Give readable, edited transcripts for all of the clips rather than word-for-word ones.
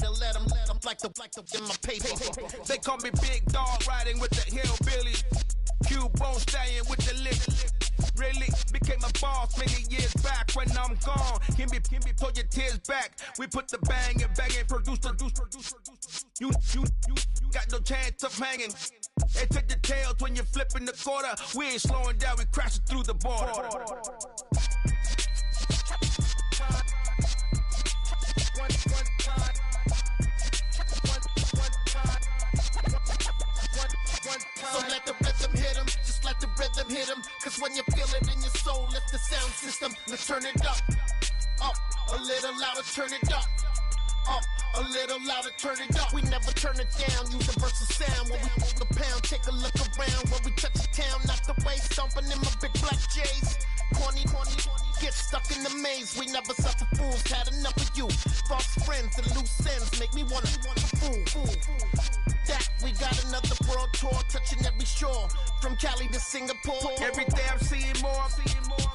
to let them like the in my paper. They call me Big Dog, riding with the hillbillies. Cubone staying with the lick. Really became a boss many years back. When I'm gone, can be pull your tears back. We put the bang and produce. You got no chance of hanging. They take the tails when you're flipping the quarter. We ain't slowing down, we crashing through the border. So let the rhythm hit him, just let the rhythm hit him. Cause when you feel it in your soul, lift the sound system. Let's turn it up, a little louder, turn it up. A little louder, turn it up. We never turn it down, universal sound. When we move the pound, take a look around. When we touch the town, not the way, stomping in my big black J's. Corny, get stuck in the maze. We never suffer fools, had enough of you. False friends and loose ends make me wanna fool. That we got another world tour, touching every shore, from Cali to Singapore. Every day I'm seeing more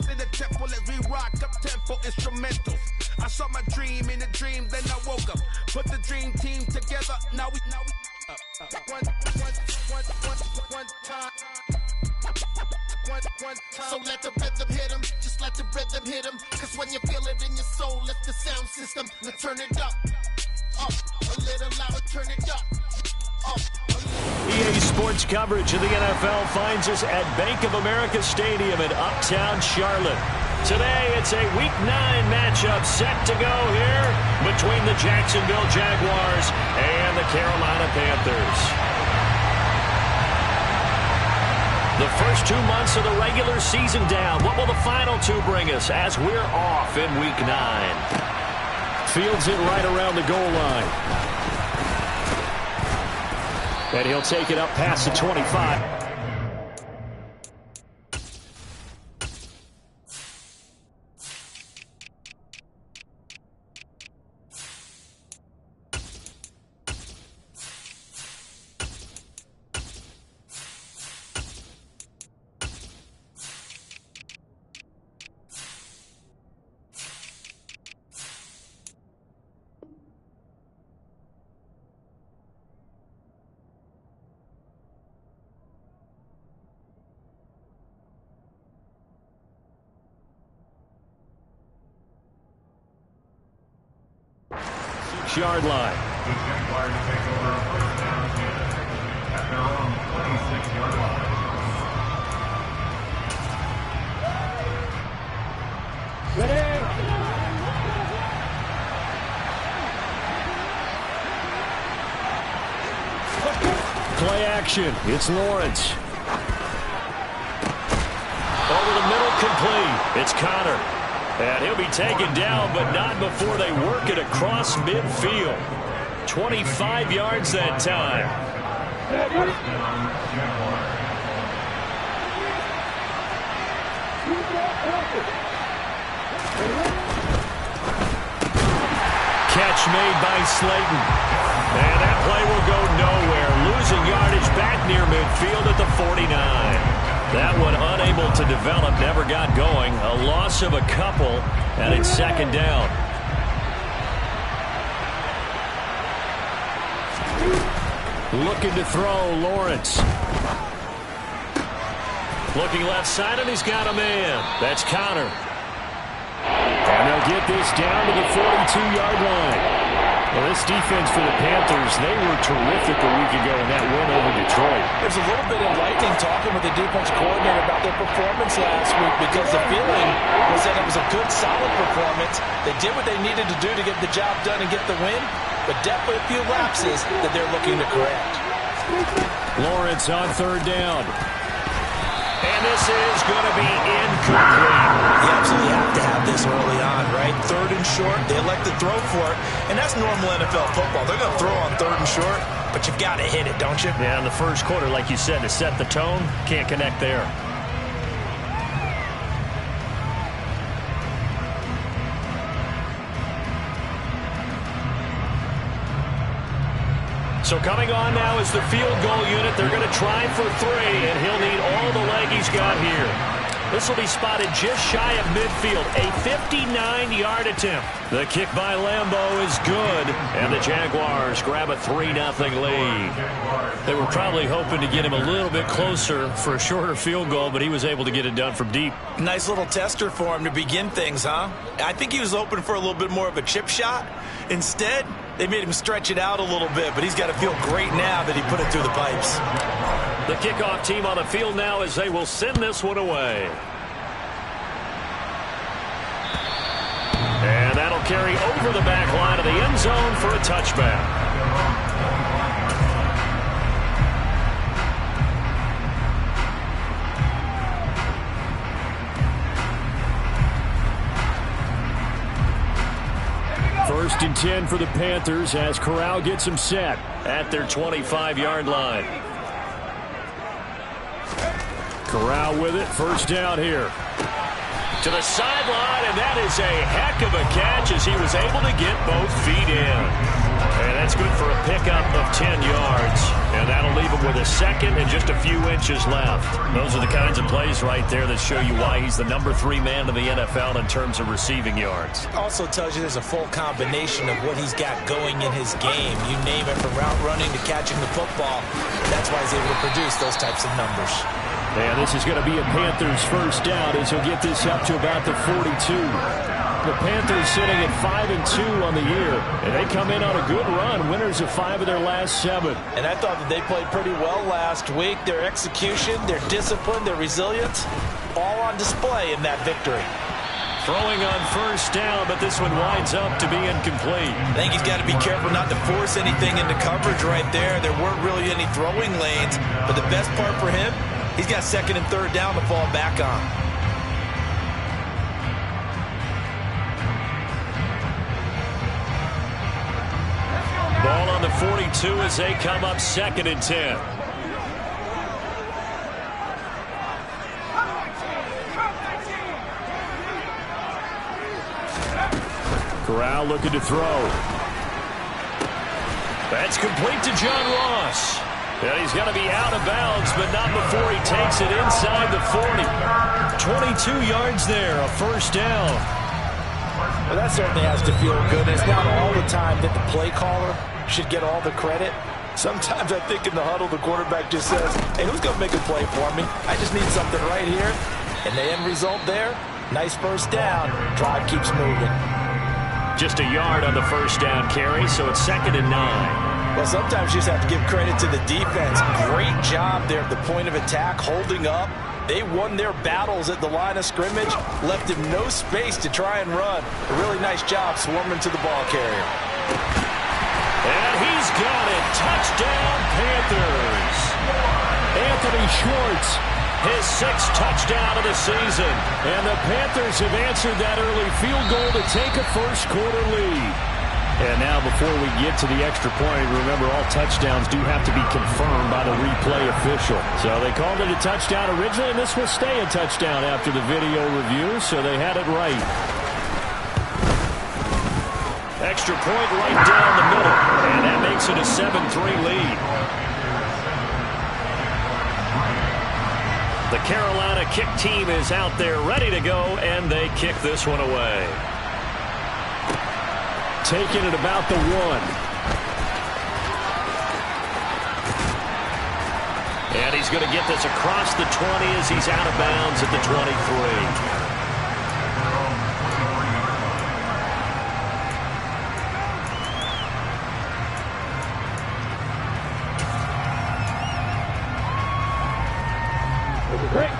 in the temple as we rock up tempo instrumentals. I saw my dream in a dream, then I woke up. Put the dream team together, now we one time. So let the rhythm hit him, just let the rhythm hit him. Cause when you feel it in your soul, lift the sound system. Let's turn it up, a little louder, turn it up. EA Sports coverage of the NFL finds us at Bank of America Stadium in Uptown Charlotte. Today, it's a Week 9 matchup set to go here between the Jacksonville Jaguars and the Carolina Panthers. The first 2 months of the regular season down. What will the final two bring us as we're off in Week 9? Fields it right around the goal line. And he'll take it up past the 25. Yard line. The Jaguars take over first down at their own 26-yard line. Ready? Play action. It's Lawrence. Over the middle, complete. It's Connor. And he'll be taken down, but not before they work it across midfield. 25 yards that time. Catch made by Slayton. And that play will go nowhere. Losing yardage back near midfield at the 49. That one unable to develop, never got going. A loss of a couple, and it's second down. Looking to throw, Lawrence. Looking left side, and he's got a man. That's Connor. And they'll get this down to the 42-yard line. Well, this defense for the Panthers, they were terrific a week ago in that win over Detroit. It was a little bit enlightening talking with the defense coordinator about their performance last week because the feeling was that it was a good, solid performance. They did what they needed to do to get the job done and get the win, but definitely a few lapses that they're looking to correct. Lawrence on third down. And this is going to be incomplete. You absolutely have to have this early on, right? Third and short, they elect to throw for it, and that's normal NFL football. They're going to throw on third and short, but you've got to hit it, don't you? Yeah, in the first quarter, like you said, to set the tone, can't connect there. So coming on now is the field goal unit. They're going to try for 3, and he'll need all the leg he's got here. This will be spotted just shy of midfield. A 59-yard attempt. The kick by Lambeau is good, and the Jaguars grab a 3-0 lead. They were probably hoping to get him a little bit closer for a shorter field goal, but he was able to get it done from deep. Nice little tester for him to begin things, huh? I think he was hoping for a little bit more of a chip shot. Instead, they made him stretch it out a little bit, but he's got to feel great now that he put it through the pipes. The kickoff team on the field now as they will send this one away. And that'll carry over the back line of the end zone for a touchback. First and 10 for the Panthers as Corral gets them set at their 25-yard line. Corral with it, first down here. To the sideline, and that is a heck of a catch as he was able to get both feet in. And that's good for a pickup of 10 yards. And that'll leave him with a second and just a few inches left. Those are the kinds of plays right there that show you why he's the number 3 man in the NFL in terms of receiving yards. Also tells you there's a full combination of what he's got going in his game. You name it, from route running to catching the football. That's why he's able to produce those types of numbers. And this is going to be a Panthers first down as he'll get this up to about the 42. The Panthers sitting at 5-2 on the year, and they come in on a good run, winners of 5 of their last 7. And I thought that they played pretty well last week. Their execution, their discipline, their resilience, all on display in that victory. Throwing on first down, but this one winds up to be incomplete. I think he's got to be careful not to force anything into coverage right there. There weren't really any throwing lanes, but the best part for him, he's got second and third down to fall back on. Ball on the 42 as they come up second and 10. Corral looking to throw. That's complete to John Ross. And he's going to be out of bounds, but not before he takes it inside the 40. 22 yards there, a first down. Well, that certainly has to feel good. It's not all the time that the play caller should get all the credit. Sometimes I think in the huddle, the quarterback just says, hey, who's going to make a play for me? I just need something right here. And the end result there, nice first down. Drive keeps moving. Just a yard on the first down carry, so it's second and 9. Well, sometimes you just have to give credit to the defense. Great job there at the point of attack, holding up. They won their battles at the line of scrimmage, left him no space to try and run. A really nice job swarming to the ball carrier. And he's got it. Touchdown, Panthers. Anthony Schwartz, his 6th touchdown of the season. And the Panthers have answered that early field goal to take a first-quarter lead. And now before we get to the extra point, remember all touchdowns do have to be confirmed by the replay official. So they called it a touchdown originally, and this will stay a touchdown after the video review, so they had it right. Extra point right down the middle, and that makes it a 7-3 lead. The Carolina kick team is out there ready to go, and they kick this one away. Taken at about the 1. And he's going to get this across the 20 as he's out of bounds at the 23.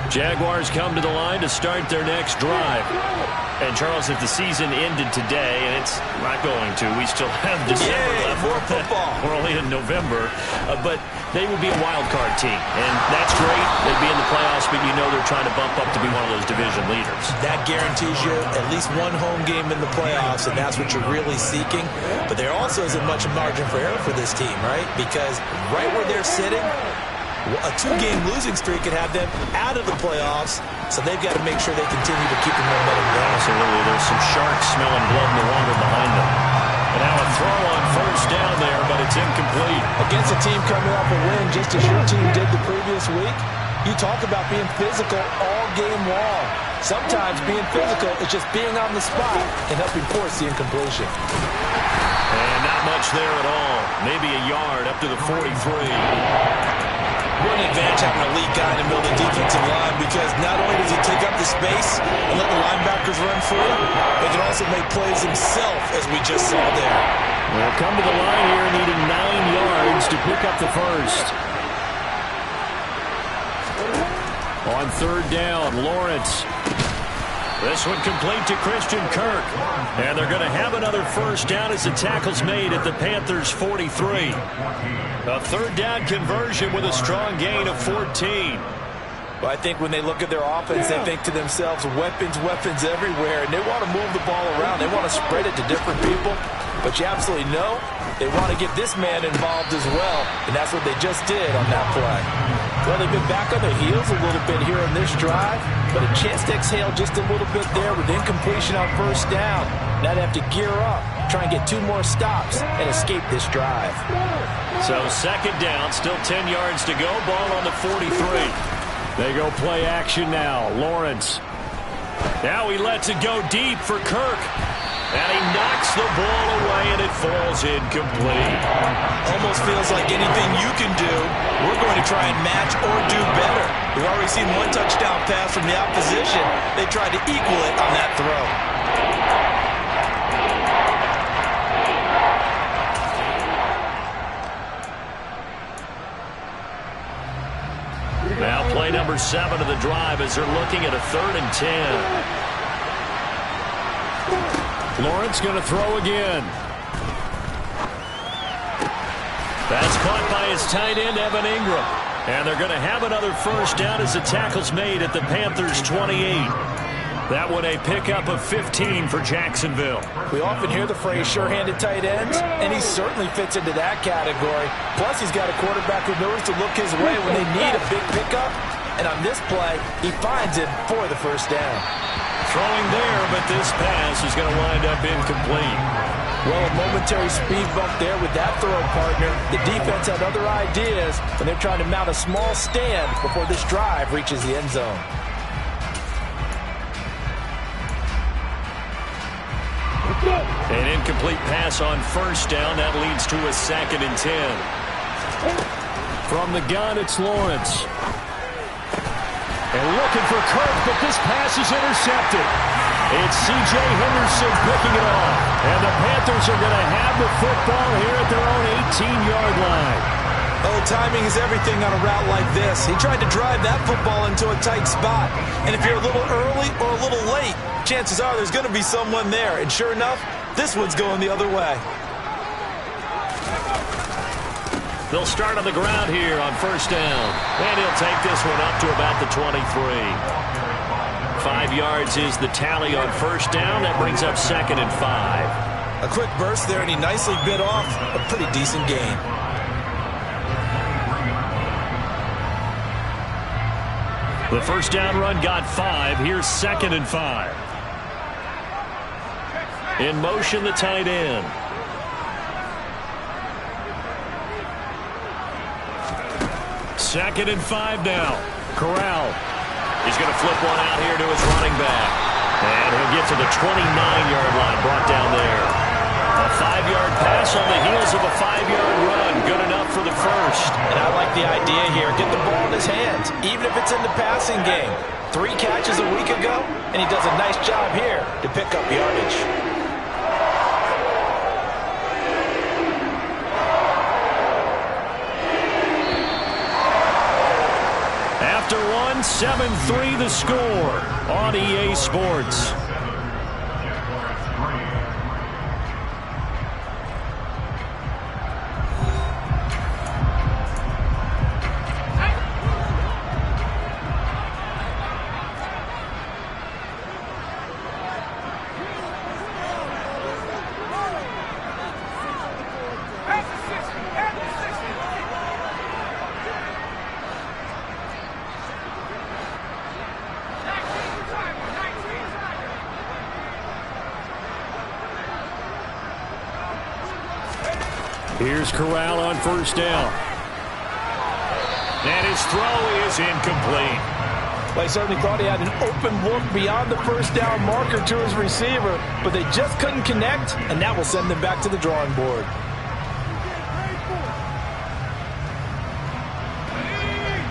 Jaguars come to the line to start their next drive. And, Charles, if the season ended today, and it's not going to, we still have December left. More football. We're only in November. But they would be a wild card team. And that's great. They'd be in the playoffs, but you know they're trying to bump up to be one of those division leaders. That guarantees you at least one home game in the playoffs, and that's what you're really seeking. But there also isn't much margin for error for this team, right? Because right where they're sitting, a 2-game losing streak could have them out of the playoffs, so they've got to make sure they continue to keep the momentum going. Absolutely. There's some sharks smelling blood in the water behind them. And now a throw on first down there, but it's incomplete. Against a team coming off a win just as your team did the previous week, You talk about being physical all game long. Sometimes being physical is just being on the spot and helping force the incompletion. And not much there at all. Maybe a yard up to the 43. What an advantage having a elite guy in the middle of the defensive line, because not only does he take up the space and let the linebackers run free, but he can also make plays himself, as we just saw there. We'll come to the line here needing 9 yards to pick up the first. On third down, Lawrence. This one complete to Christian Kirk. And they're going to have another first down as the tackle's made at the Panthers' 43. A third down conversion with a strong gain of 14. Well, I think when they look at their offense, they think to themselves, weapons, weapons everywhere, and they want to move the ball around. They want to spread it to different people. But you absolutely know they want to get this man involved as well, and that's what they just did on that play. Well, they've been back on their heels a little bit here on this drive, but a chance to exhale just a little bit there with incompletion on first down. Now they have to gear up, try and get 2 more stops, and escape this drive. So second down, still 10 yards to go, ball on the 43. They go play action now, Lawrence. Now he lets it go deep for Kirk. And he knocks the ball away, and it falls incomplete. Almost feels like anything you can do, we're going to try and match or do better. We've already seen 1 touchdown pass from the opposition. They tried to equal it on that throw. Now play number 7 of the drive as they're looking at a 3rd and 10. Lawrence going to throw again. That's caught by his tight end, Evan Ingram. And they're going to have another first down as the tackle's made at the Panthers' 28. That one a pickup of 15 for Jacksonville. We often hear the phrase sure-handed tight ends, and he certainly fits into that category. Plus, he's got a quarterback who knows to look his way when they need a big pickup. And on this play, he finds it for the first down. Throwing there, but this pass is going to wind up incomplete. Well, a momentary speed bump there with that throw, partner. The defense had other ideas when they're trying to mount a small stand before this drive reaches the end zone. An incomplete pass on first down. That leads to a 2nd and 10. From the gun, it's Lawrence. And looking for Kirk, but this pass is intercepted. It's C.J. Henderson picking it off. And the Panthers are going to have the football here at their own 18-yard line. Oh, timing is everything on a route like this. He tried to drive that football into a tight spot. And if you're a little early or a little late, chances are there's going to be someone there. And sure enough, this one's going the other way. They'll start on the ground here on first down. And he'll take this one up to about the 23. 5 yards is the tally on first down. That brings up 2nd and 5. A quick burst there, and he nicely bit off a pretty decent gain. The first down run got 5. Here's 2nd and 5. In motion, the tight end. Second and 5 now. Corral. He's going to flip one out here to his running back. And he'll get to the 29-yard line, brought down there. A 5-yard pass on the heels of a 5-yard run. Good enough for the first. And I like the idea here. Get the ball in his hands, even if it's in the passing game. 3 catches a week ago, and he does a nice job here to pick up yardage. After one, 7-3 the score on EA Sports. Here's Corral on first down. And his throw is incomplete. Well, he certainly thought he had an open look beyond the first down marker to his receiver, but they just couldn't connect, and that will send them back to the drawing board.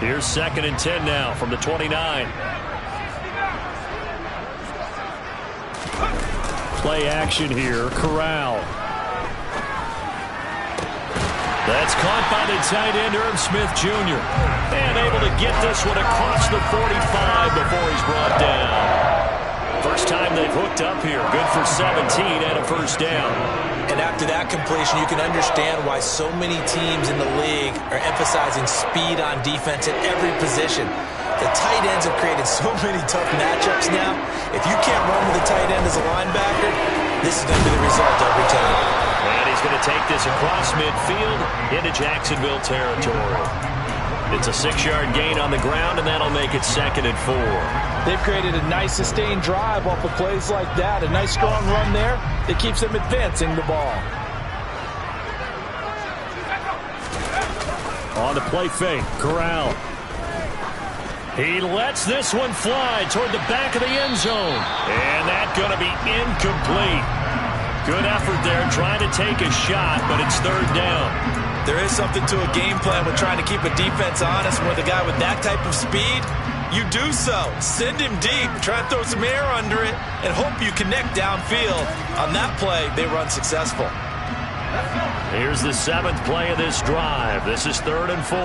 Here's 2nd and 10 now from the 29. Play action here. Corral. That's caught by the tight end, Irv Smith Jr. And able to get this one across the 45 before he's brought down. First time they've hooked up here. Good for 17 and a first down. And after that completion, you can understand why so many teams in the league are emphasizing speed on defense at every position. The tight ends have created so many tough matchups now. If you can't run with the tight end as a linebacker, this is going to be the result every time. And he's going to take this across midfield into Jacksonville territory. It's a 6-yard gain on the ground, and that'll make it 2nd and 4. They've created a nice sustained drive off of plays like that. A nice strong run there that keeps them advancing the ball. On the play fake, Corral. He lets this one fly toward the back of the end zone. And that's going to be incomplete. Good effort there trying to take a shot, but it's 3rd down. There is something to a game plan with trying to keep a defense honest. With a guy with that type of speed, you do so. Send him deep, try and throw some air under it, and hope you connect downfield. On that play, they run successful. Here's the 7th play of this drive. This is 3rd and 4.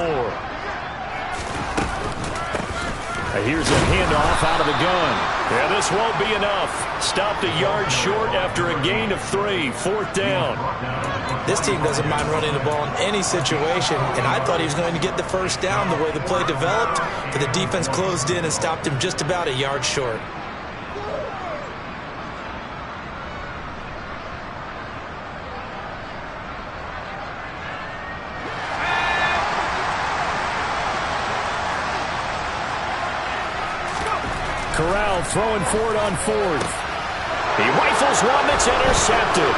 Here's a handoff out of the gun. Yeah, this won't be enough. Stopped a yard short after a gain of 3. 4th down. This team doesn't mind running the ball in any situation, and I thought he was going to get the first down the way the play developed, but the defense closed in and stopped him just about a yard short. Corral throwing for it on 4th. He rifles one that's intercepted.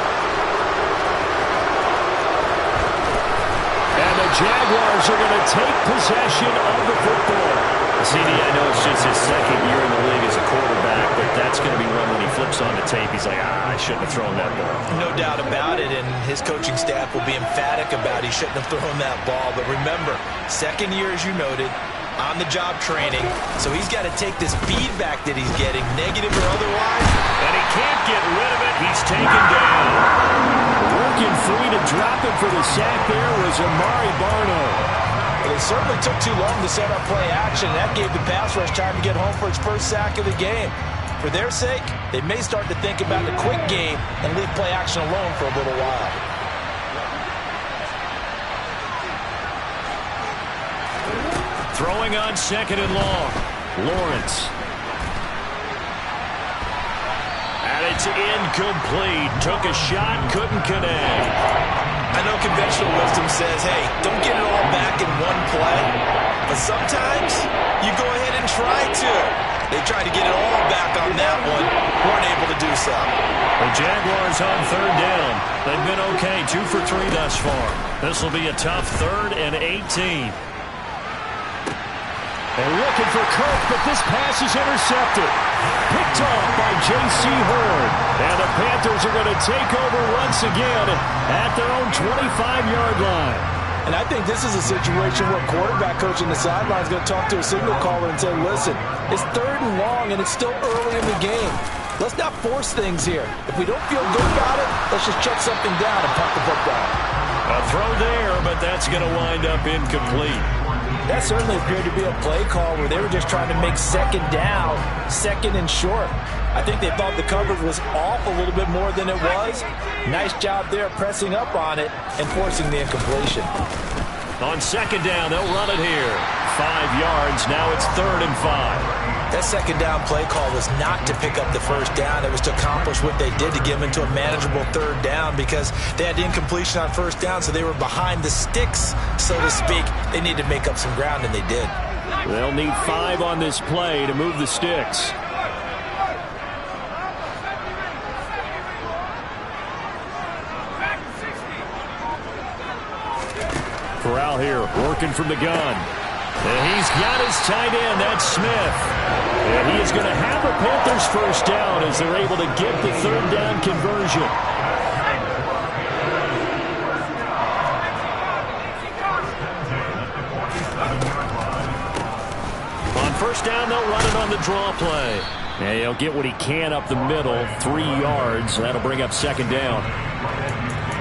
And the Jaguars are going to take possession of the football. CD, I know it's just his 2nd year in the league as a quarterback, but that's going to be one when he flips on the tape. He's like, I shouldn't have thrown that ball. No doubt about it, and his coaching staff will be emphatic about he shouldn't have thrown that ball. But remember, 2nd year, as you noted, on-the-job training, so he's got to take this feedback that he's getting, negative or otherwise. And he can't get rid of it. He's taken down. Working free to drop him for the sack there was Amari Barno. Well, it certainly took too long to set up play action. That gave the pass rush time to get home for its first sack of the game. For their sake, they may start to think about the quick game and leave play action alone for a little while. Throwing on 2nd and long. Lawrence. And it's incomplete. Took a shot, couldn't connect. I know conventional wisdom says, hey, don't get it all back in one play. But sometimes you go ahead and try to. They tried to get it all back on that one. Weren't able to do so. The Jaguars on 3rd down. They've been okay, 2 for 3 thus far. This will be a tough 3rd and 18. They're looking for Kirk, but this pass is intercepted. Picked off by J.C. Horn. And the Panthers are going to take over once again at their own 25-yard line. And I think this is a situation where quarterback coach in the sideline is going to talk to a signal caller and say, listen, it's 3rd and long, and it's still early in the game. Let's not force things here. If we don't feel good about it, let's just shut something down and punt the football. A throw there, but that's going to wind up incomplete. That certainly appeared to be a play call where they were just trying to make 2nd down, 2nd and short. I think they thought the coverage was off a little bit more than it was. Nice job there pressing up on it and forcing the incompletion. On 2nd down, they'll run it here. 5 yards, now it's 3rd and 5. That 2nd down play call was not to pick up the first down. It was to accomplish what they did to get them into a manageable 3rd down because they had incompletion on 1st down, so they were behind the sticks, so to speak. They needed to make up some ground, and they did. They'll need 5 on this play to move the sticks. Corral here, working from the gun. And he's got his tight end, that's Smith. And he is going to have a Panthers first down as they're able to get the third down conversion. On first down, they'll run it on the draw play. And he'll get what he can up the middle, 3 yards. That'll bring up second down.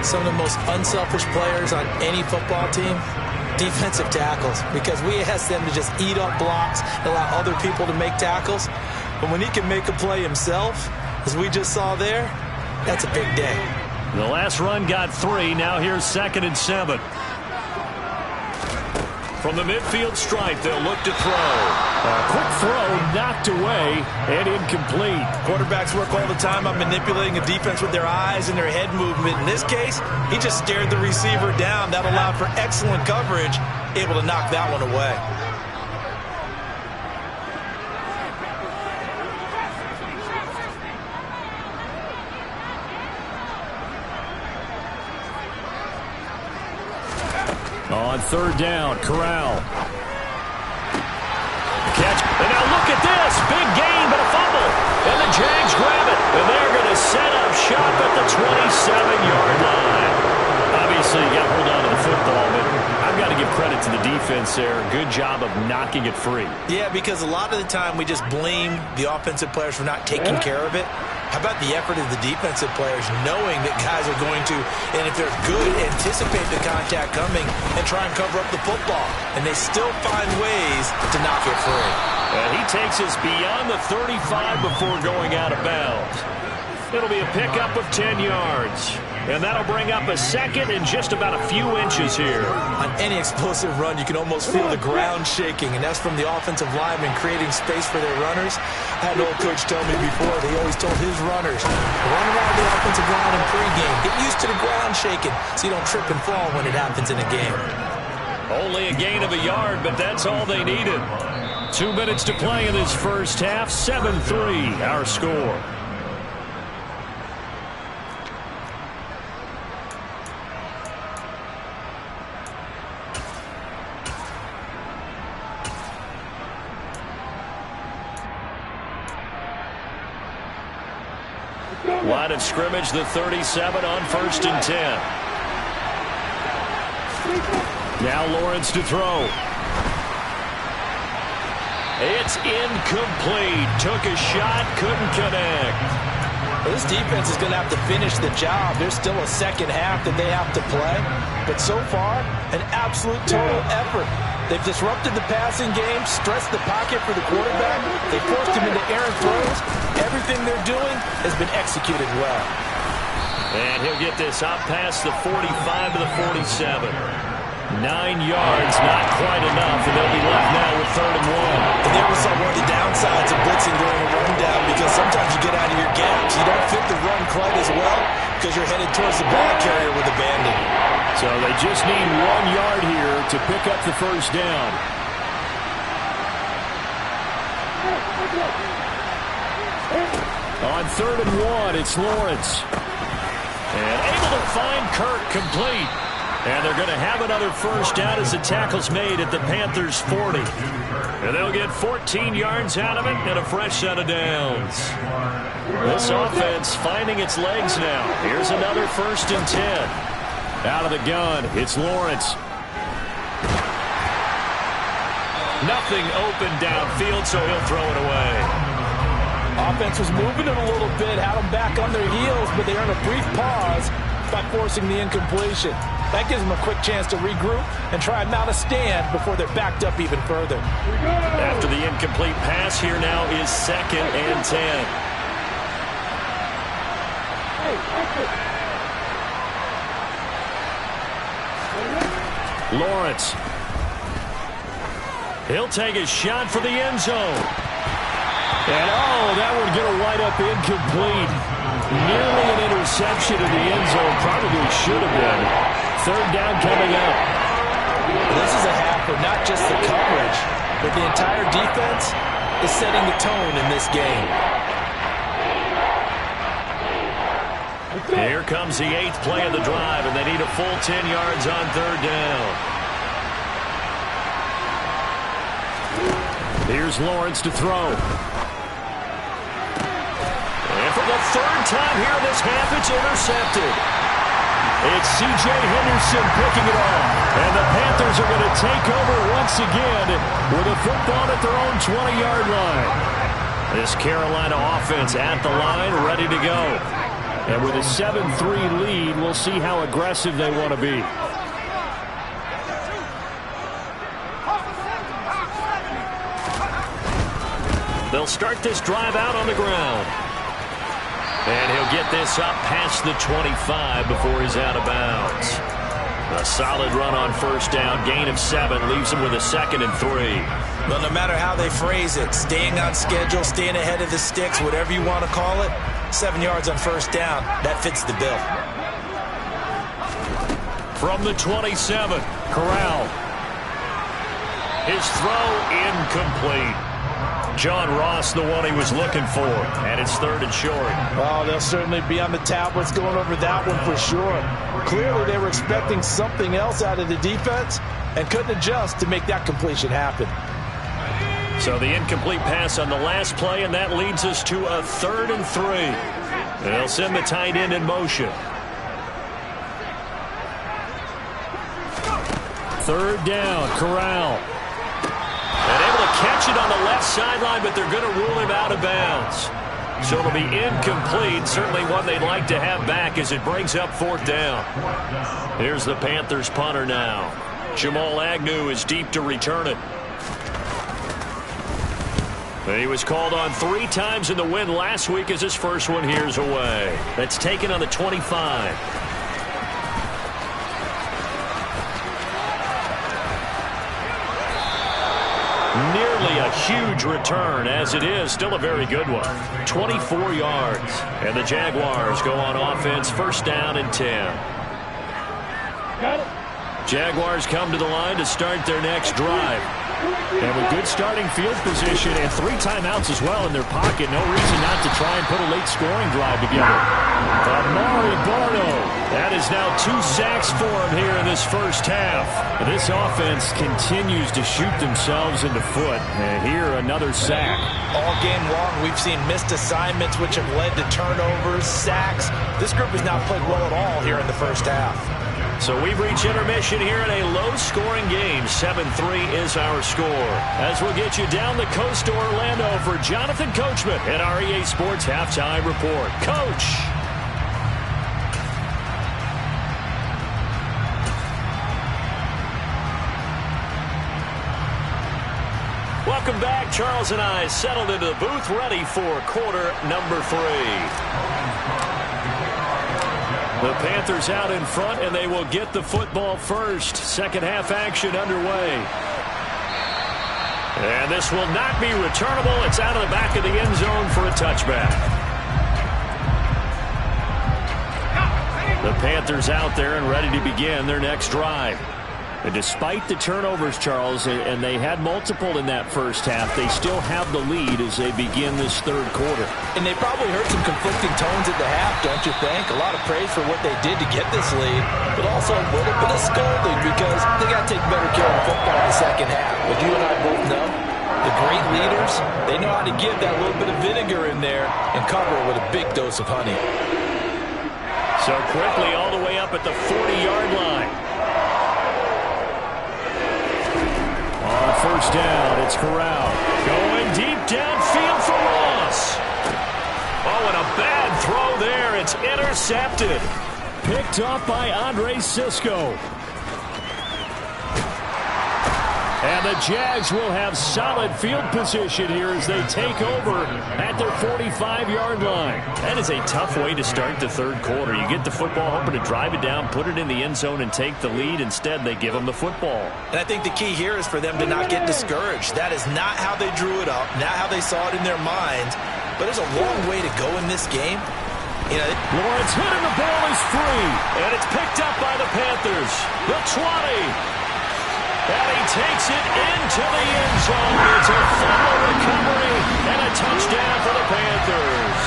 Some of the most unselfish players on any football team, defensive tackles, because we ask them to just eat up blocks and allow other people to make tackles. But when he can make a play himself, as we just saw there, that's a big day. The last run got 3. Now here's 2nd and 7. From the midfield stripe, they'll look to throw. A quick throw knocked away and incomplete. Quarterbacks work all the time on manipulating a defense with their eyes and their head movement. In this case, he just stared the receiver down. That allowed for excellent coverage, able to knock that one away. On third down, Corral. Catch. And now look at this. Big gain, but a fumble. And the Jags grab it. And they're going to set up shop at the 27-yard line. Obviously, you got to hold on to the football, but I've got to give credit to the defense there. Good job of knocking it free. Yeah, because a lot of the time we just blame the offensive players for not taking care of it. How about the effort of the defensive players knowing that guys are going to, and if they're good, anticipate the contact coming and try and cover up the football. And they still find ways to knock it free. And he takes us beyond the 35 before going out of bounds. It'll be a pickup of 10 yards. And that'll bring up a second and just about a few inches here. On any explosive run, you can almost feel the ground shaking, and that's from the offensive linemen creating space for their runners. I had an old coach tell me before, he always told his runners, run around the offensive line in pregame. Get used to the ground shaking so you don't trip and fall when it happens in a game. Only a gain of a yard, but that's all they needed. 2 minutes to play in this first half. 7-3, our score. Line of scrimmage, the 37 on 1st and 10. Now Lawrence to throw. It's incomplete. Took a shot, couldn't connect. Well, this defense is going to have to finish the job. There's still a second half that they have to play. But so far, an absolute total effort. They've disrupted the passing game, stressed the pocket for the quarterback. They forced him into errant throws. Everything they're doing has been executed well. And he'll get this out past the 45 to the 47. 9 yards, not quite enough, and they'll be left now with 3rd and 1. And there was some of the downsides of blitzing during a rundown, because sometimes you get out of your gaps. You don't fit the run quite as well because you're headed towards the ball carrier with abandon. So they just need 1 yard here to pick up the first down. On 3rd and 1, it's Lawrence. And able to find Kirk complete. And they're going to have another first down as the tackle's made at the Panthers' 40. And they'll get 14 yards out of it and a fresh set of downs. This offense finding its legs now. Here's another 1st and 10. Out of the gun, it's Lawrence. Nothing open downfield, so he'll throw it away. Offense was moving it a little bit, had them back on their heels, but they earned a brief pause by forcing the incompletion. That gives them a quick chance to regroup and try and mount a stand before they're backed up even further. After the incomplete pass, here now is 2nd and 10. Lawrence. He'll take a shot for the end zone. And, that would get a wide up incomplete. Nearly an interception in the end zone. Probably should have been. 3rd down coming up. This is a half where not just the coverage, but the entire defense is setting the tone in this game. Here comes the 8th play of the drive, and they need a full 10 yards on 3rd down. Here's Lawrence to throw. And for the third time here in this half, it's intercepted. It's C.J. Henderson picking it off. And the Panthers are going to take over once again with a football at their own 20-yard line. This Carolina offense at the line, ready to go. And with a 7-3 lead, we'll see how aggressive they want to be. They'll start this drive out on the ground. And he'll get this up past the 25 before he's out of bounds. A solid run on first down, gain of 7, leaves him with a 2nd and 3. Well, no matter how they phrase it, staying on schedule, staying ahead of the sticks, whatever you want to call it, 7 yards on first down, that fits the bill. From the 27, Corral. His throw incomplete. John Ross, the one he was looking for, and it's 3rd and short. Oh, they'll certainly be on the tablets going over that one for sure. Clearly, they were expecting something else out of the defense and couldn't adjust to make that completion happen. So the incomplete pass on the last play, and that leads us to a 3rd and 3. They'll send the tight end in motion. 3rd down, Corral. And able to catch it on the left sideline, but they're going to rule him out of bounds. So it'll be incomplete. Certainly one they'd like to have back as it brings up 4th down. Here's the Panthers punter now. Jamal Agnew is deep to return it. He was called on 3 times in the win last week as his first one here's away. That's taken on the 25. Nearly a huge return, as it is still a very good one. 24 yards. And the Jaguars go on offense, 1st down and 10. Jaguars come to the line to start their next drive. And with good starting field position and 3 timeouts as well in their pocket, no reason not to try and put a late scoring drive together. Amari Barno, that is now 2 sacks for him here in this first half. This offense continues to shoot themselves in the foot. And here, another sack. All game long, we've seen missed assignments, which have led to turnovers, sacks. This group has not played well at all here in the first half. So we've reached intermission here in a low-scoring game. 7-3 is our score. As we'll get you down the coast to Orlando for Jonathan Coachman at our EA Sports Halftime Report. Coach! Welcome back. Charles and I settled into the booth, ready for quarter number 3. The Panthers out in front, and they will get the football first. Second half action underway. And this will not be returnable. It's out of the back of the end zone for a touchback. The Panthers out there and ready to begin their next drive. And despite the turnovers, Charles, and they had multiple in that first half, they still have the lead as they begin this 3rd quarter. And they probably heard some conflicting tones at the half, don't you think? A lot of praise for what they did to get this lead, but also a little bit of scolding because they got to take better care of the football in the second half. But you and I both know the great leaders, they know how to give that little bit of vinegar in there and cover it with a big dose of honey. So quickly all the way up at the 40-yard line. On 1st down, it's Corral. Going deep downfield for Ross. Oh, and a bad throw there. It's intercepted. Picked up by Andre Cisco. And the Jags will have solid field position here as they take over at their 45-yard line. That is a tough way to start the 3rd quarter. You get the football, hoping to drive it down, put it in the end zone, and take the lead. Instead, they give them the football. And I think the key here is for them to not get discouraged. That is not how they drew it up, not how they saw it in their minds. But there's a long way to go in this game. You know, Lawrence hitting the ball is free. And it's picked up by the Panthers. The 20. And he takes it into the end zone. It's a fumble recovery and a touchdown for the Panthers.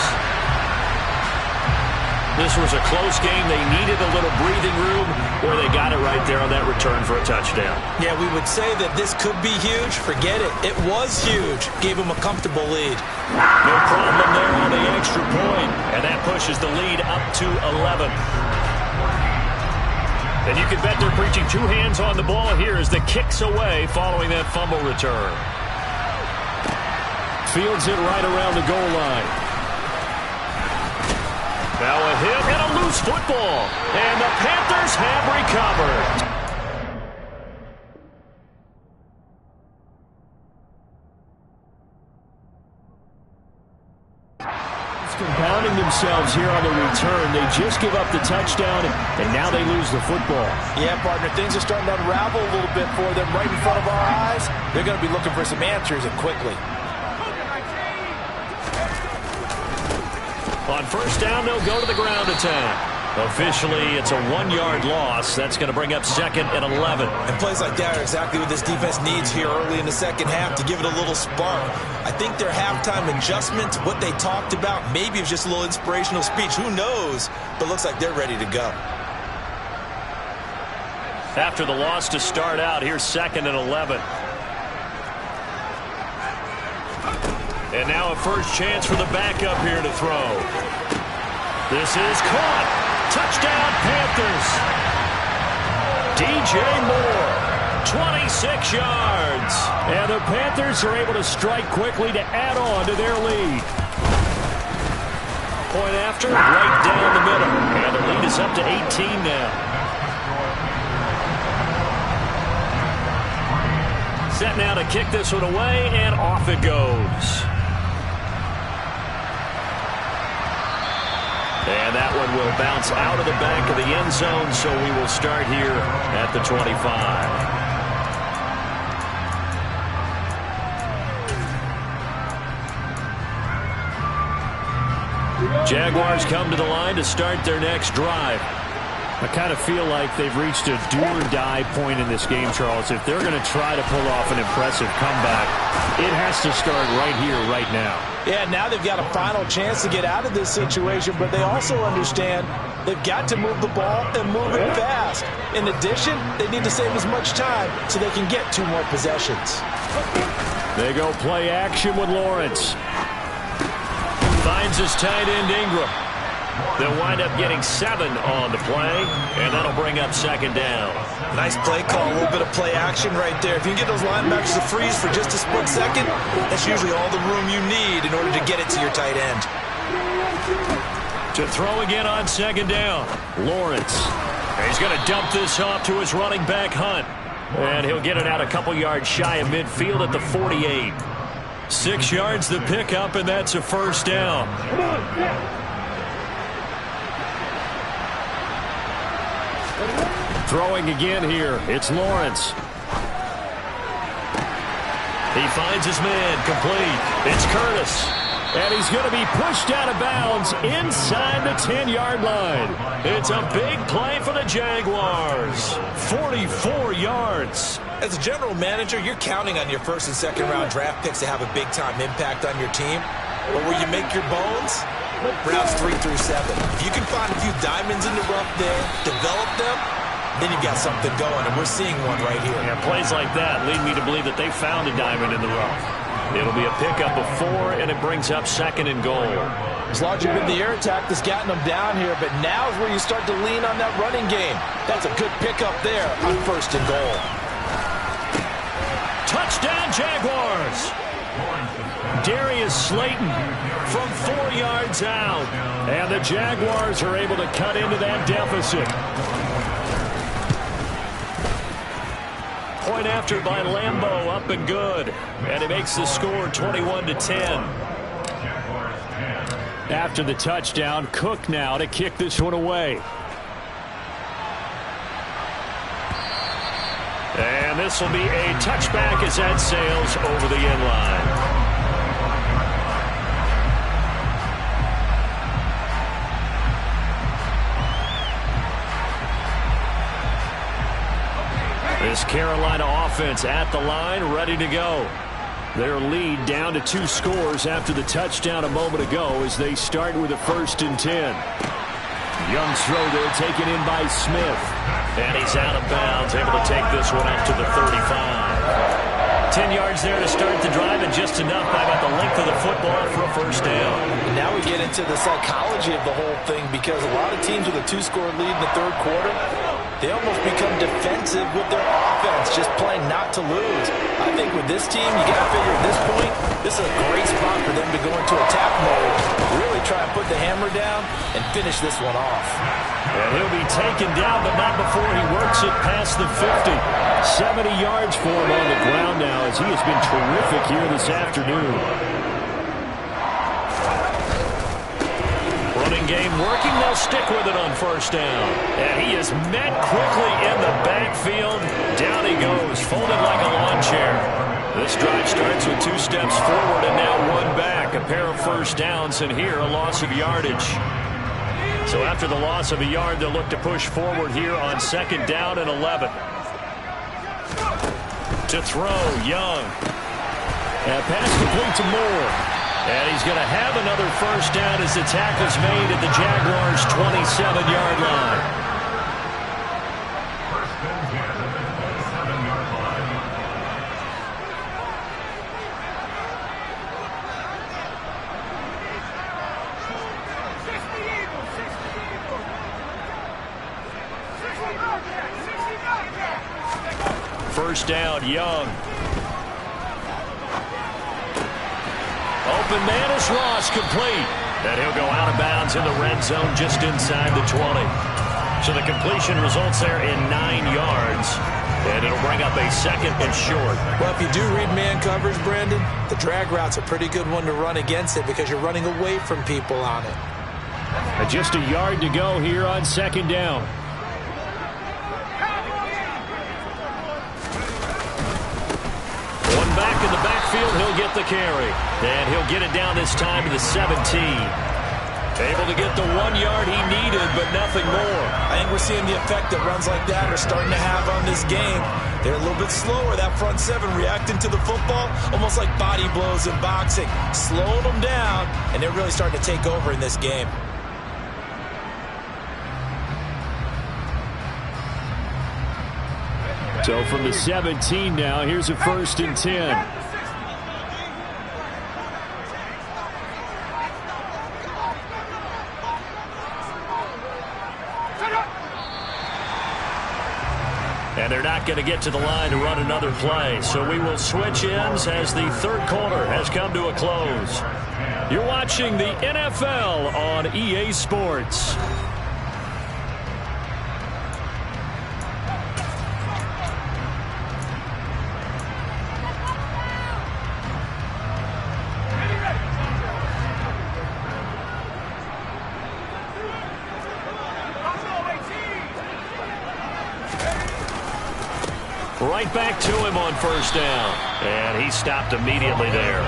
This was a close game. They needed a little breathing room, where they got it right there on that return for a touchdown. Yeah, we would say that this could be huge. Forget it. It was huge. Gave them a comfortable lead. No problem there on the extra point, and that pushes the lead up to 11. And you can bet they're preaching two hands on the ball here as the kick's away following that fumble return. Fields it right around the goal line. Now a hit and a loose football. And the Panthers have recovered. Compounding themselves here on the return. They just give up the touchdown, and now they lose the football. Yeah, partner, things are starting to unravel a little bit for them right in front of our eyes. They're going to be looking for some answers, and quickly. On first down, they'll go to the ground attack. Officially, it's a 1-yard loss. That's going to bring up 2nd and 11. And plays like that are exactly what this defense needs here early in the second half to give it a little spark. I think their halftime adjustments, what they talked about, maybe it was just a little inspirational speech. Who knows? But looks like they're ready to go. After the loss to start out, here's 2nd and 11. And now a first chance for the backup here to throw. This is caught. Touchdown, Panthers. DJ Moore, 26 yards. And the Panthers are able to strike quickly to add on to their lead. Point after, right down the middle. And the lead is up to 18 now. Set now to kick this one away, and off it goes. And that one will bounce out of the back of the end zone, so we will start here at the 25. Jaguars come to the line to start their next drive. I kind of feel like they've reached a do-or-die point in this game, Charles. If they're going to try to pull off an impressive comeback, it has to start right here, right now. Yeah, now they've got a final chance to get out of this situation, but they also understand they've got to move the ball and move it fast. In addition, they need to save as much time so they can get 2 more possessions. They go play action with Lawrence. Finds his tight end Ingram. They'll wind up getting 7 on the play, and that'll bring up 2nd down. Nice play call, a little bit of play action right there. If you can get those linebackers to freeze for just a split second, that's usually all the room you need in order to get it to your tight end. To throw again on 2nd down, Lawrence. He's going to dump this off to his running back, Hunt. And he'll get it out a couple yards shy of midfield at the 48. 6 yards the pickup, and that's a first down. Throwing again here, it's Lawrence. He finds his man, complete. It's Curtis. And he's going to be pushed out of bounds inside the 10-yard line. It's a big play for the Jaguars. 44 yards. As a general manager, you're counting on your first and second round draft picks to have a big-time impact on your team. But where you make your bones, rounds 3 through 7. If you can find a few diamonds in the rough there, develop them, then you've got something going, and we're seeing one right here. Yeah, plays like that lead me to believe that they found a diamond in the rough. It'll be a pickup of 4, and it brings up 2nd and goal. As long as you've been the air attack that's gotten them down here, but now is where you start to lean on that running game. That's a good pickup there on 1st and goal. Touchdown, Jaguars! Darius Slayton from 4 yards out. And the Jaguars are able to cut into that deficit. Point after by Lambeau, up and good. And it makes the score 21-10. After the touchdown, Cook now to kick this one away. And this will be a touchback as that sails over the end line. This Carolina offense at the line, ready to go. Their lead down to 2 scores after the touchdown a moment ago as they start with a 1st and 10. Young's throw there taken in by Smith. And he's out of bounds, able to take this one up to the 35. 10 yards there to start the drive, and just enough by about the length of the football for a first down. And now we get into the psychology of the whole thing, because a lot of teams with a 2-score lead in the third quarter, they almost become defensive with their offense, just playing not to lose. I think with this team, you got to figure at this point, this is a great spot for them to go into attack mode, really try and put the hammer down and finish this one off. And he'll be taken down, but not before he works it past the 50. 70 yards for him on the ground now, as he has been terrific here this afternoon. Running game working. They'll stick with it on first down. And he is met quickly in the backfield. Down he goes, folded like a lawn chair. This drive starts with 2 steps forward and now 1 back. A pair of first downs, and here a loss of yardage. So after the loss of a yard, they'll look to push forward here on second down and 11. To throw, Young. And pass complete to Moore. And he's going to have another first down as the tackle's made at the Jaguars' 27-yard line. First and 10 at the 27-yard line. First down, Young. Open man is Ross, complete. And he'll go out of bounds in the red zone just inside the 20. So the completion results there in 9 yards. And it'll bring up a second and short. Well, if you do read man coverage, Brandon, the drag route's a pretty good one to run against it because you're running away from people on it. And just a yard to go here on second down. One back in the backfield, he'll get the carry. And he'll get it down this time to the 17. Able to get the 1 yard he needed, but nothing more. I think we're seeing the effect that runs like that are starting to have on this game. They're a little bit slower, that front seven, reacting to the football, almost like body blows in boxing. Slowing them down, and they're really starting to take over in this game. So from the 17 now, here's a first and 10. And they're not going to get to the line to run another play. So we will switch ends as the third quarter has come to a close. You're watching the NFL on EA Sports. Right back to him on first down. And he stopped immediately there.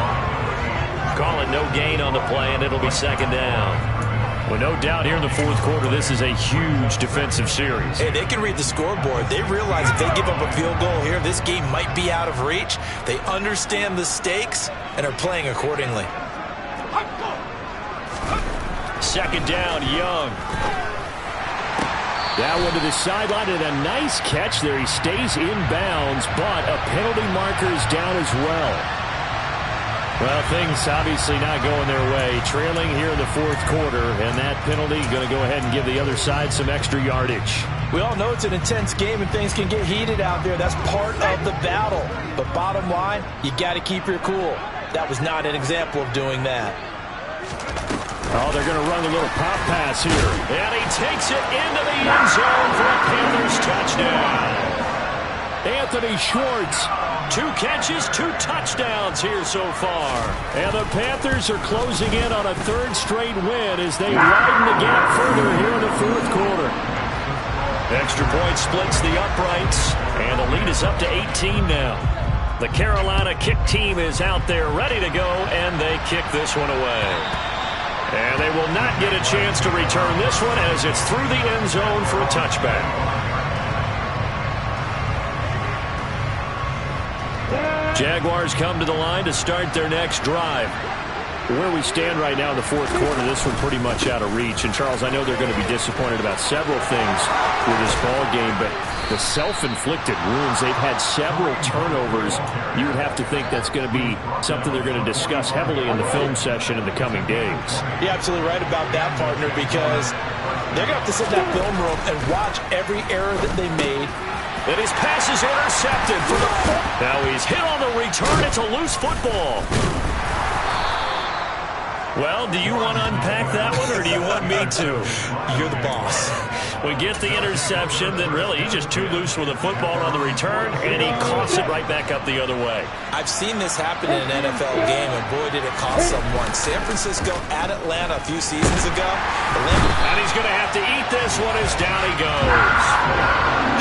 Call it no gain on the play, and it'll be second down. Well, no doubt here in the fourth quarter, this is a huge defensive series. Hey, they can read the scoreboard. They realize if they give up a field goal here, this game might be out of reach. They understand the stakes and are playing accordingly. Second down, Young. That one to the sideline, and a nice catch there. He stays in bounds, but a penalty marker is down as well. Well, things obviously not going their way. Trailing here in the fourth quarter, and that penalty going to go ahead and give the other side some extra yardage. We all know it's an intense game, and things can get heated out there. That's part of the battle. But bottom line, you got to keep your cool. That was not an example of doing that. Oh, they're going to run a little pop pass here. And he takes it into the end zone for a Panthers touchdown. Anthony Schwartz, 2 catches, 2 touchdowns here so far. And the Panthers are closing in on a third straight win as they widen the gap further here in the fourth quarter. Extra point splits the uprights, and the lead is up to 18 now. The Carolina kick team is out there ready to go, and they kick this one away. And they will not get a chance to return this one as it's through the end zone for a touchback. Jaguars come to the line to start their next drive. Where we stand right now in the fourth quarter, this one pretty much out of reach. And, Charles, I know they're going to be disappointed about several things with this ball game, but the self-inflicted wounds, they've had several turnovers. You would have to think that's going to be something they're going to discuss heavily in the film session in the coming days. You're absolutely right about that, partner, because they're going to have to sit in that film room and watch every error that they made. And his pass is intercepted for the... Now he's hit on the return. It's a loose football. Well, do you want to unpack that one, or do you want me to? You're the boss. We get the interception, then really he's just too loose with the football on the return, and he coughs it right back up the other way. I've seen this happen in an NFL game, and boy, did it cost someone. San Francisco at Atlanta a few seasons ago. And he's going to have to eat this one as down he goes.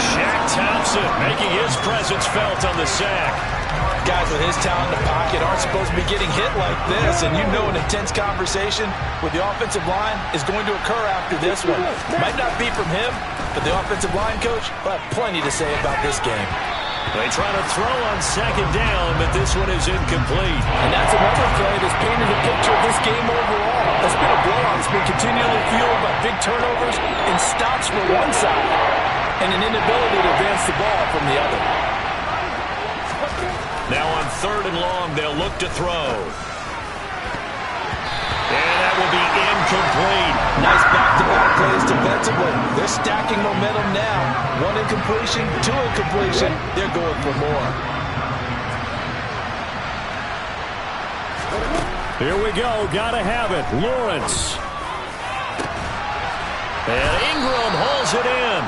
Shaq Thompson making his presence felt on the sack. Guys with his talent in the pocket aren't supposed to be getting hit like this, and you know an intense conversation with the offensive line is going to occur after this one. Might not be from him, but the offensive line coach will have plenty to say about this game. They try to throw on second down, but this one is incomplete. And that's another play that's painted a picture of this game overall. It's been a blowout. It's been continually fueled by big turnovers and stops from one side and an inability to advance the ball from the other. Now on third and long, they'll look to throw. And that will be incomplete. Nice back-to-back plays defensively. They're stacking momentum now. One incompletion, two incompletion. They're going for more. Here we go. Gotta have it. Lawrence. And Ingram hauls it in.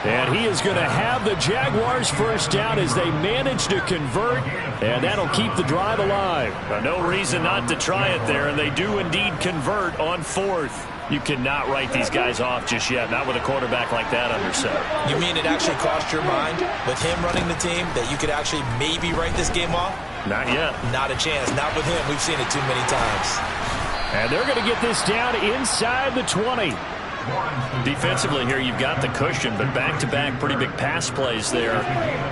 And he is going to have the Jaguars first down as they manage to convert, and that'll keep the drive alive. No reason not to try it there, and they do indeed convert on fourth. You cannot write these guys off just yet, not with a quarterback like that under center. You mean it actually crossed your mind with him running the team that you could actually maybe write this game off? Not yet. Not a chance. Not with him. We've seen it too many times. And they're going to get this down inside the 20. Defensively here, you've got the cushion, but back-to-back pretty big pass plays there.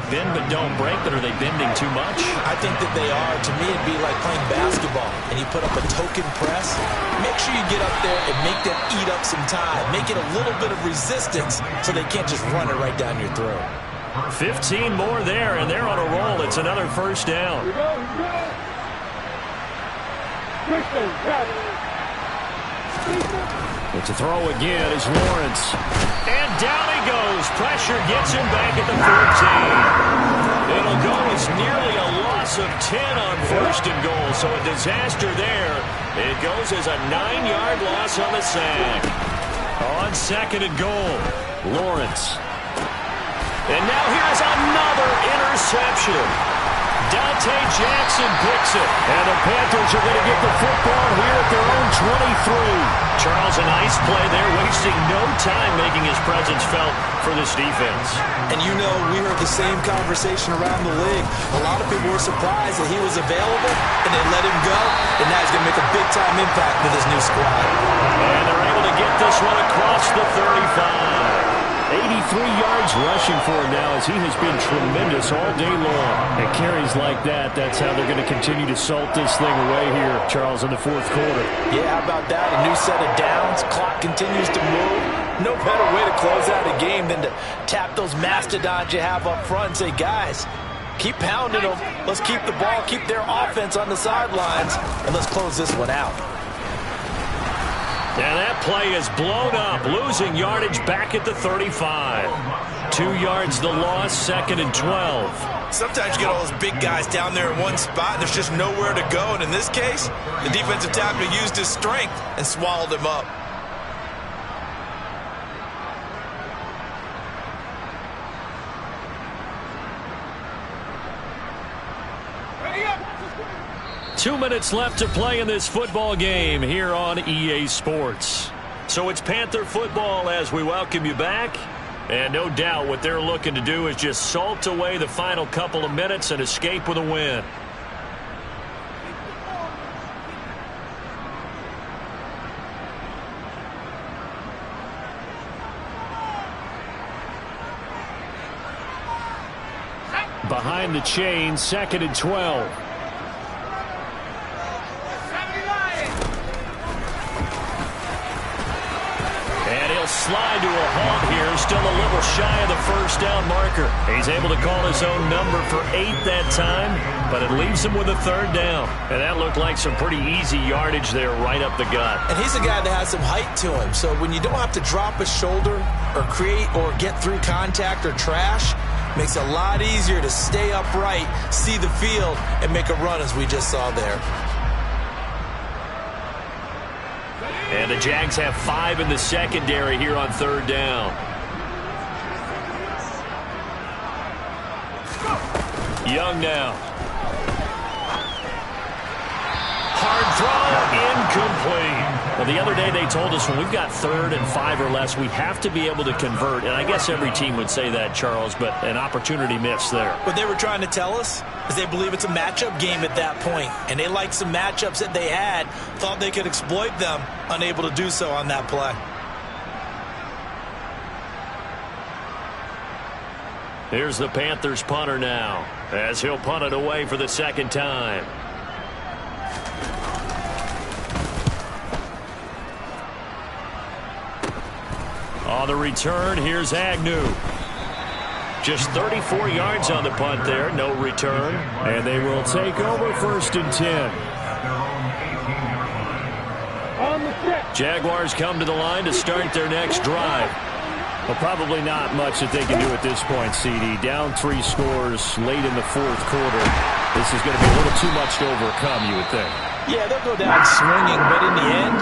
Bend but don't break, but are they bending too much? I think that they are. To me, it'd be like playing basketball, and you put up a token press. Make sure you get up there and make them eat up some time. Make it a little bit of resistance so they can't just run it right down your throat. 15 more there, and they're on a roll. It's another first down. It's a throw again is Lawrence. And down he goes. Pressure gets him back at the 14. It'll go as nearly a loss of 10 on first and goal. So a disaster there. It goes as a 9-yard loss on the sack. On second and goal, Lawrence. And now here's another interception. Dante Jackson picks it. And the Panthers are going to get the football here at their own 23. Charles, a nice play there, wasting no time making his presence felt for this defense. And you know, we heard the same conversation around the league. A lot of people were surprised that he was available, and they let him go. And now he's going to make a big-time impact with his new squad. And they're able to get this one across the 35. 83 yards rushing for him now as he has been tremendous all day long. And carries like that, that's how they're going to continue to salt this thing away here, Charles, in the fourth quarter. Yeah, how about that? A new set of downs. Clock continues to move. No better way to close out a game than to tap those mastodons you have up front and say, guys, keep pounding them. Let's keep the ball, keep their offense on the sidelines, and let's close this one out. And that play is blown up, losing yardage back at the 35. 2 yards the loss, second and 12. Sometimes you get all those big guys down there in one spot, and there's just nowhere to go. And in this case, the defensive tackle used his strength and swallowed him up. Ready up. 2 minutes left to play in this football game here on EA Sports. So it's Panther football as we welcome you back. And no doubt what they're looking to do is just salt away the final couple of minutes and escape with a win. Behind the chain, second and 12. slide to a halt here. Still a little shy of the first down marker. He's able to call his own number for 8 that time, but it leaves him with a 3rd down. And that looked like some pretty easy yardage there right up the gut. And he's a guy that has some height to him. So when you don't have to drop a shoulder or create or get through contact or trash, makes it a lot easier to stay upright, see the field, and make a run as we just saw there. And the Jags have 5 in the secondary here on 3rd down. Young now. Hard throw, incomplete. Well, the other day they told us when we've got 3rd and 5 or less, we have to be able to convert. And I guess every team would say that, Charles, but an opportunity missed there. What they were trying to tell us is they believe it's a matchup game at that point. And they liked some matchups that they had, thought they could exploit them, unable to do so on that play. Here's the Panthers punter now, as he'll punt it away for the 2nd time. On the return, here's Agnew. Just 34 yards on the punt there, no return. And they will take over 1st and 10. Jaguars come to the line to start their next drive. Well, probably not much that they can do at this point, CD. Down 3 scores late in the 4th quarter. This is going to be a little too much to overcome, you would think. Yeah, they'll go down swinging, but in the end,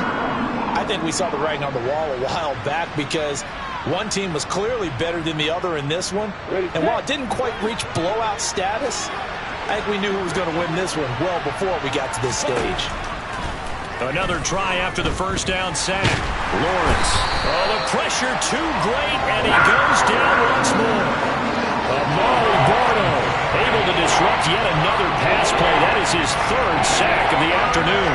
I think we saw the writing on the wall a while back because one team was clearly better than the other in this one. And while it didn't quite reach blowout status, I think we knew who was going to win this one well before we got to this stage. Another try after the 1st down sack. Lawrence. Oh, the pressure too great, and he goes down once more. Amari Barno able to disrupt yet another pass play. That is his 3rd sack of the afternoon.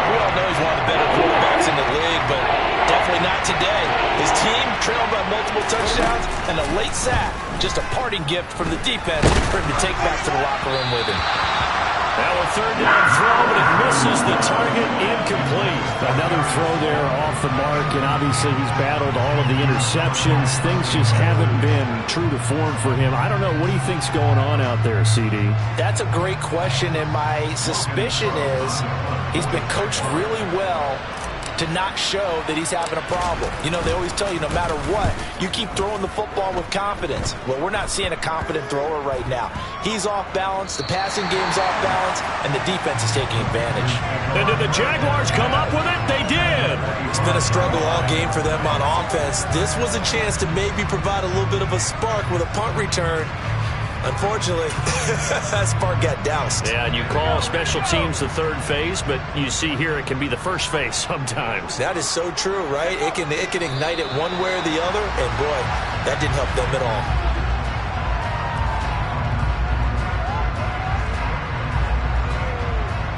We all know he's one of the better quarterbacks in the league, but definitely not today. His team trailed by multiple touchdowns, and a late sack, just a parting gift from the defense for him to take back to the locker room with him. Now a 3rd down throw, but it misses the target, incomplete. Another throw there off the mark, and obviously he's battled all of the interceptions. Things just haven't been true to form for him. I don't know. What do you think's going on out there, CD? That's a great question, and my suspicion is he's been coached really well to not show that he's having a problem. You know, they always tell you no matter what, you keep throwing the football with confidence. Well, we're not seeing a confident thrower right now. He's off balance, the passing game's off balance, and the defense is taking advantage. And did the Jaguars come up with it? They did. It's been a struggle all game for them on offense. This was a chance to maybe provide a little bit of a spark with a punt return. Unfortunately, that spark got doused. Yeah, and you call special teams the 3rd phase, but you see here it can be the 1st phase sometimes. That is so true, right? It can ignite it one way or the other, and boy, that didn't help them at all.